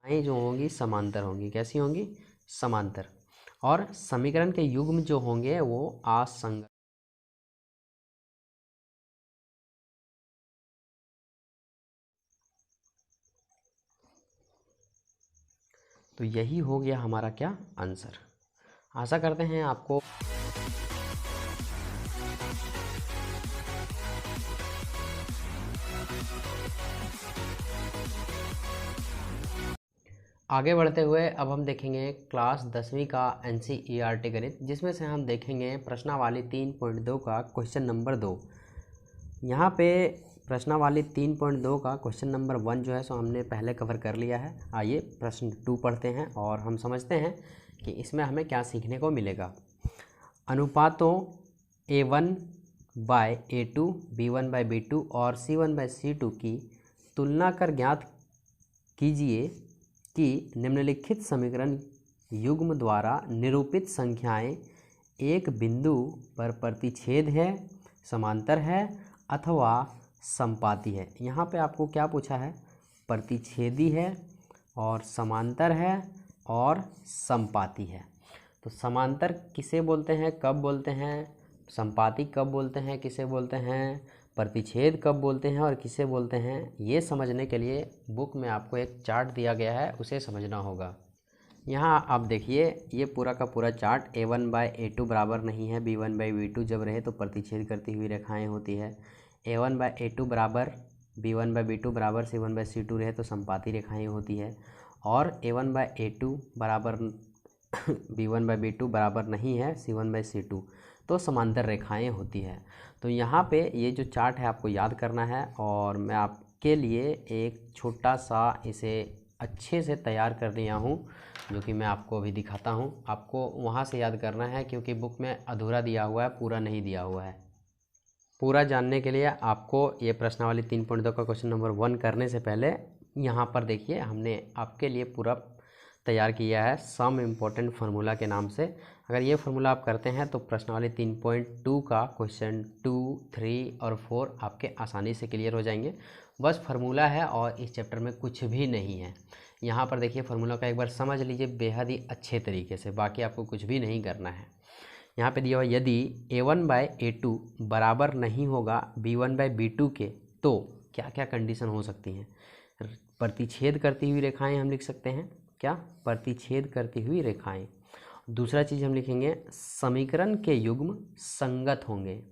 रेखाएं जो होंगी समांतर होंगी। कैसी होंगी? समांतर। और समीकरण के युग्म जो होंगे वो असंगत। तो यही हो गया हमारा क्या? आंसर। आशा करते हैं आपको आगे बढ़ते हुए अब हम देखेंगे क्लास 10वीं का NCERT गणित, जिसमें से हम देखेंगे प्रश्नावली 3.2 का क्वेश्चन नंबर 2। यहाँ पे प्रश्नावली 3.2 का क्वेश्चन नंबर 1 जो है सो हमने पहले कवर कर लिया है। आइए प्रश्न 2 पढ़ते हैं और हम समझते हैं कि इसमें हमें क्या सीखने को मिलेगा। अनुपातों A1/A2, B1/B2 और C1/C2 की तुलना कर ज्ञात कीजिए कि निम्नलिखित समीकरण युग्म द्वारा निरूपित संख्याएं एक बिंदु पर प्रतिच्छेद है, समांतर है अथवा समपाती है। यहाँ पे आपको क्या पूछा है? प्रतिच्छेदी है और समांतर है और समपाती है। तो समांतर किसे बोलते हैं, कब बोलते हैं? समपाती कब बोलते हैं, किसे बोलते हैं? प्रतिच्छेद कब बोलते हैं और किसे बोलते हैं? ये समझने के लिए बुक में आपको एक चार्ट दिया गया है, उसे समझना होगा। यहाँ आप देखिए, ये पूरा का पूरा चार्ट A1/A2 बराबर नहीं है B1/B2 जब रहे तो प्रतिच्छेद करती हुई रेखाएं होती है। A1/A2 बराबर B1/B2 बराबर C1/C2 रहे तो समपाती रेखाएं होती है। और A1/A2 बराबर B1/B2 बराबर नहीं है C1/C2 तो समांतर रेखाएं होती है। तो यहाँ पे ये जो चार्ट है आपको याद करना है और मैं आपके लिए एक छोटा सा इसे अच्छे से तैयार कर लिया हूँ, जो कि मैं आपको अभी दिखाता हूँ। आपको वहाँ से याद करना है क्योंकि बुक में अधूरा दिया हुआ है, पूरा नहीं दिया हुआ है। पूरा जानने के लिए आपको ये प्रश्नावली 3.2 का क्वेश्चन नंबर 1 करने से पहले यहाँ पर देखिए, हमने आपके लिए पूरा तैयार किया है सम इम्पोर्टेंट फार्मूला के नाम से। अगर ये फार्मूला आप करते हैं तो प्रश्नावली 3.2 का क्वेश्चन 2, 3 और 4 आपके आसानी से क्लियर हो जाएंगे। बस फार्मूला है और इस चैप्टर में कुछ भी नहीं है। यहाँ पर देखिए फार्मूला का एक बार समझ लीजिए बेहद ही अच्छे तरीके से, बाकी आपको कुछ भी नहीं करना है। यहाँ पे दिया हुआ यदि A1/A2 बराबर नहीं होगा B1/B2 के तो क्या क्या कंडीशन हो सकती हैं? प्रतिच्छेद करती हुई रेखाएं हम लिख सकते हैं। क्या? प्रतिच्छेद करती हुई रेखाएं। दूसरा चीज़ हम लिखेंगे समीकरण के युग्म संगत होंगे।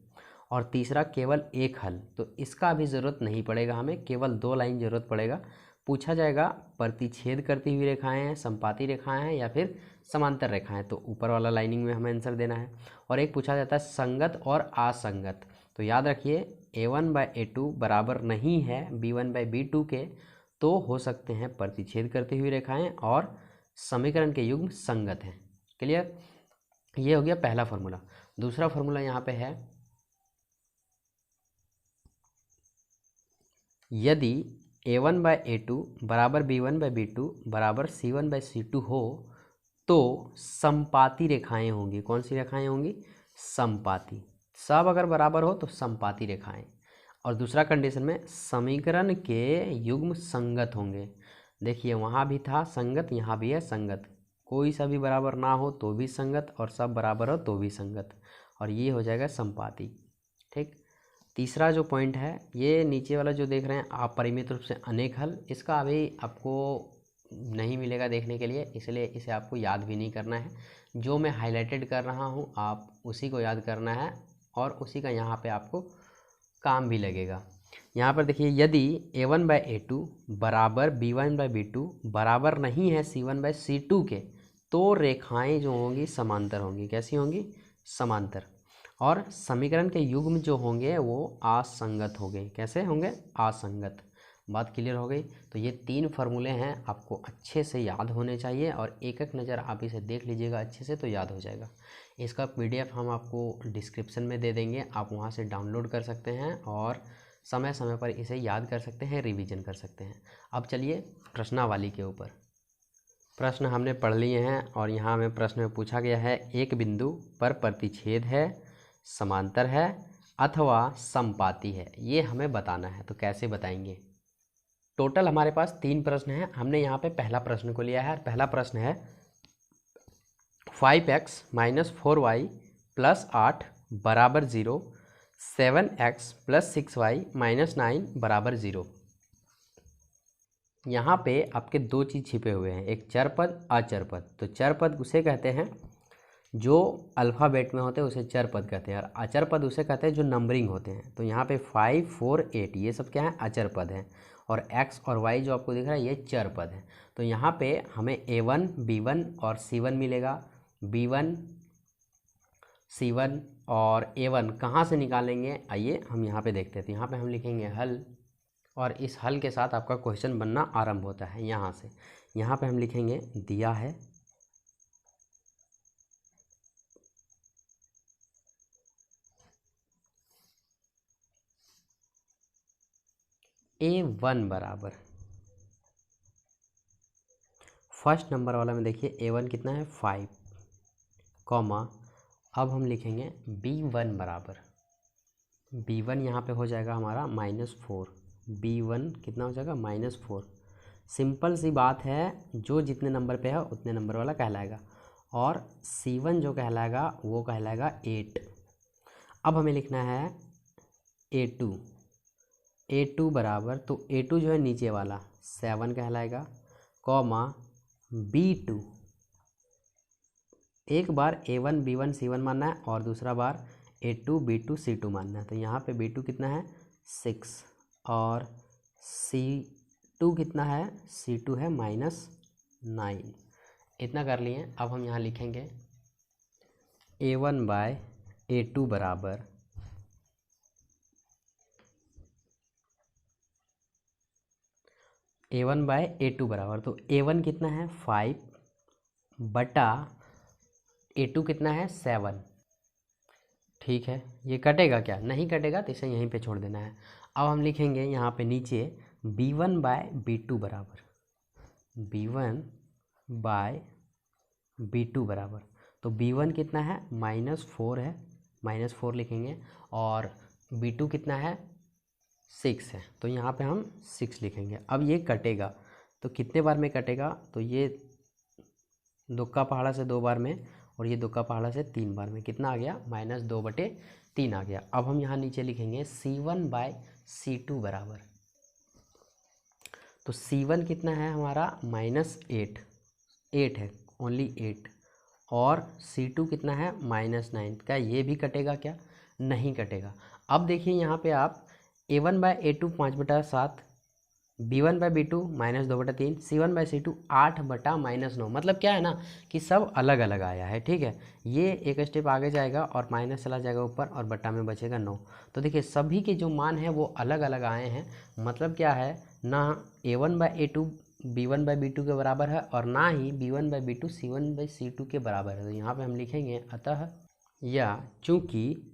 और तीसरा केवल एक हल, तो इसका भी ज़रूरत नहीं पड़ेगा, हमें केवल 2 लाइन ज़रूरत पड़ेगा। पूछा जाएगा प्रतिच्छेद करती हुई रेखाएं हैं, समपाती रेखाएं हैं या फिर समांतर रेखाएं, तो ऊपर वाला लाइनिंग में हमें आंसर देना है। और एक पूछा जाता है संगत और असंगत, तो याद रखिए A1/A2 बराबर नहीं है B1/B2 के तो हो सकते हैं प्रतिच्छेद करती हुई रेखाएं और समीकरण के युग्म संगत हैं। क्लियर? ये हो गया पहला फार्मूला। दूसरा फार्मूला यहाँ पे है, यदि A1/A2 बराबर B1/B2 बराबर C1/C2 हो तो समपाती रेखाएं होंगी। कौन सी रेखाएं होंगी? समपाती। सब अगर बराबर हो तो समपाती रेखाएं। और दूसरा कंडीशन में समीकरण के युग्म संगत होंगे। देखिए वहाँ भी था संगत, यहाँ भी है संगत। कोई सा भी बराबर ना हो तो भी संगत और सब बराबर हो तो भी संगत, और ये हो जाएगा समपाती। ठीक। तीसरा जो पॉइंट है, ये नीचे वाला जो देख रहे हैं आप, परिमित रूप से अनेक हल, इसका अभी आपको नहीं मिलेगा देखने के लिए, इसलिए इसे आपको याद भी नहीं करना है। जो मैं हाईलाइटेड कर रहा हूँ आप उसी को याद करना है और उसी का यहाँ पे आपको काम भी लगेगा। यहाँ पर देखिए यदि A1/A2 बराबर B1/B2 बराबर नहीं है C1/C2 के तो रेखाएं जो होंगी समांतर होंगी। कैसी होंगी? समांतर। और समीकरण के युग्म जो होंगे वो असंगत होंगे। कैसे होंगे? असंगत। बात क्लियर हो गई? तो ये 3 फार्मूले हैं, आपको अच्छे से याद होने चाहिए और एक एक नज़र आप इसे देख लीजिएगा अच्छे से तो याद हो जाएगा। इसका PDF हम आपको डिस्क्रिप्शन में दे देंगे, आप वहाँ से डाउनलोड कर सकते हैं और समय समय पर इसे याद कर सकते हैं, रिवीजन कर सकते हैं। अब चलिए प्रश्नावली के ऊपर। प्रश्न हमने पढ़ लिए हैं और यहाँ हमें प्रश्न में पूछा गया है एक बिंदु पर प्रतिच्छेद है, समांतर है अथवा समपाती है, ये हमें बताना है। तो कैसे बताएंगे? टोटल हमारे पास 3 प्रश्न हैं। हमने यहाँ पे पहला प्रश्न को लिया है। पहला प्रश्न है 5x - 4y + 8 = 0, 7x + 6y - 9 = 0। यहाँ पे आपके दो चीज़ छिपे हुए हैं, एक चर पद, अचर पद। तो चर पद उसे कहते हैं जो अल्फ़ाबेट में होते हैं, उसे चर पद कहते हैं, और अचर पद उसे कहते हैं जो नंबरिंग होते हैं। तो यहाँ पे 5, 4, 8 ये सब क्या है, अचर पद हैं, और x और y जो आपको दिख रहा है ये चर पद है। तो यहाँ पे हमें a1, b1 और c1 मिलेगा। b1, c1 और a1 कहाँ से निकालेंगे, आइए हम यहाँ पे देखते हैं। तो यहाँ पे हम लिखेंगे हल, और इस हल के साथ आपका क्वेश्चन बनना आरंभ होता है यहाँ से। यहाँ पे हम लिखेंगे दिया है a1 बराबर, फर्स्ट नंबर वाला में देखिए a1 कितना है 5, कॉमा अब हम लिखेंगे b1 बराबर, b1 यहाँ पे हो जाएगा हमारा -4, b1 कितना हो जाएगा -4। सिंपल सी बात है, जो जितने नंबर पे है उतने नंबर वाला कहलाएगा, और c1 जो कहलाएगा वो कहलाएगा 8। अब हमें लिखना है a2 बराबर, तो a2 जो है नीचे वाला 7 कहलाएगा, कॉमा b2, एक बार a1 b1 c1 मानना है और दूसरा बार a2 b2 c2 मानना है। तो यहाँ पे b2 कितना है 6, और c2 कितना है, c2 है -9। इतना कर लिए। अब हम यहाँ लिखेंगे a1/a2 बराबर a1/a2 बराबर, तो a1 कितना है 5 बटा a2 कितना है 7। ठीक है, ये कटेगा क्या, नहीं कटेगा, तो इसे यहीं पे छोड़ देना है। अब हम लिखेंगे यहाँ पे नीचे b1/b2 बराबर, b1/b2 बराबर, तो b1 कितना है -4 है, -4 लिखेंगे, और b2 कितना है 6 है, तो यहाँ पे हम 6 लिखेंगे। अब ये कटेगा, तो कितने बार में कटेगा, तो ये दुक्का पहाड़ा से 2 बार में, और ये दुक्का पहाड़ा से 3 बार में, कितना आ गया -2/3 आ गया। अब हम यहाँ नीचे लिखेंगे c1/c2 बराबर, तो c1 कितना है हमारा -8 है, ओनली 8, और c2 कितना है -9। क्या ये भी कटेगा क्या, नहीं कटेगा। अब देखिए यहाँ पे आप a1/a2 5/7, b1/b2 -2/3, c1/c2 8/-9। मतलब क्या है ना कि सब अलग अलग आया है। ठीक है, ये एक स्टेप आगे जाएगा और माइनस चला जाएगा ऊपर, और बटा में बचेगा 9। तो देखिए सभी के जो मान हैं वो अलग अलग आए हैं। मतलब क्या है ना, a1/a2 b1/b2 के बराबर है, और ना ही b1/b2 c1/c2 के बराबर है। तो यहाँ पे हम लिखेंगे अतः या चूँकि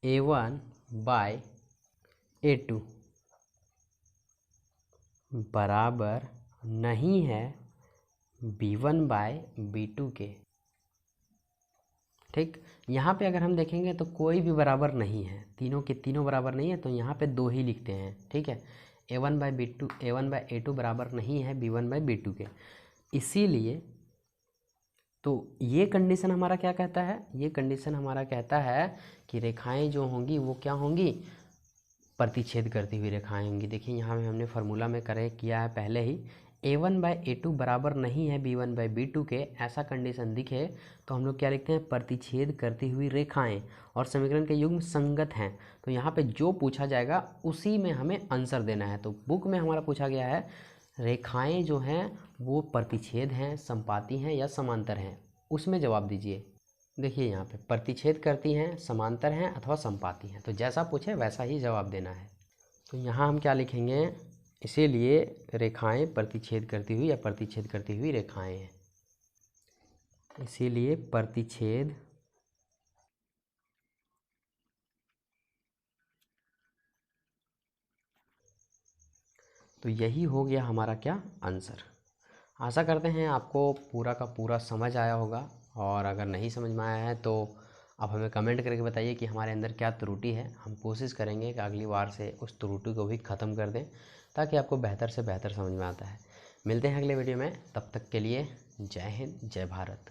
a1/a2 बराबर नहीं है b1/b2 के। ठीक, यहाँ पे अगर हम देखेंगे तो कोई भी बराबर नहीं है, तीनों के तीनों बराबर नहीं है, तो यहाँ पे 2 ही लिखते हैं। ठीक है, a1/a2 बराबर नहीं है b1/b2 के। इसीलिए तो ये कंडीशन हमारा क्या कहता है, ये कंडीशन हमारा कहता है कि रेखाएं जो होंगी वो क्या होंगी, प्रतिच्छेद करती हुई रेखाएं होंगी। देखिए यहाँ में हमने फार्मूला में किया है पहले ही, a1/a2 बराबर नहीं है b1/b2 के, ऐसा कंडीशन दिखे तो हम लोग क्या लिखते हैं, प्रतिच्छेद करती हुई रेखाएं, और समीकरण के युग्म संगत हैं। तो यहाँ पे जो पूछा जाएगा उसी में हमें आंसर देना है। तो बुक में हमारा पूछा गया है रेखाएं जो हैं वो प्रतिच्छेद हैं, संपाती हैं या समांतर हैं, उसमें जवाब दीजिए। देखिए यहाँ पे प्रतिच्छेद करती हैं, समांतर हैं अथवा संपाती हैं, तो जैसा पूछे वैसा ही जवाब देना है। तो यहाँ हम क्या लिखेंगे, इसीलिए रेखाएं प्रतिच्छेद करती हुई या प्रतिच्छेद करती हुई रेखाएं हैं, इसीलिए प्रतिच्छेद तो यही हो गया हमारा क्या आंसर। आशा करते हैं आपको पूरा का पूरा समझ आया होगा, और अगर नहीं समझ में आया है तो आप हमें कमेंट करके बताइए कि हमारे अंदर क्या त्रुटि है। हम कोशिश करेंगे कि अगली बार से उस त्रुटि को भी ख़त्म कर दें, ताकि आपको बेहतर से बेहतर समझ में आता है। मिलते हैं अगले वीडियो में, तब तक के लिए जय हिंद, जय भारत।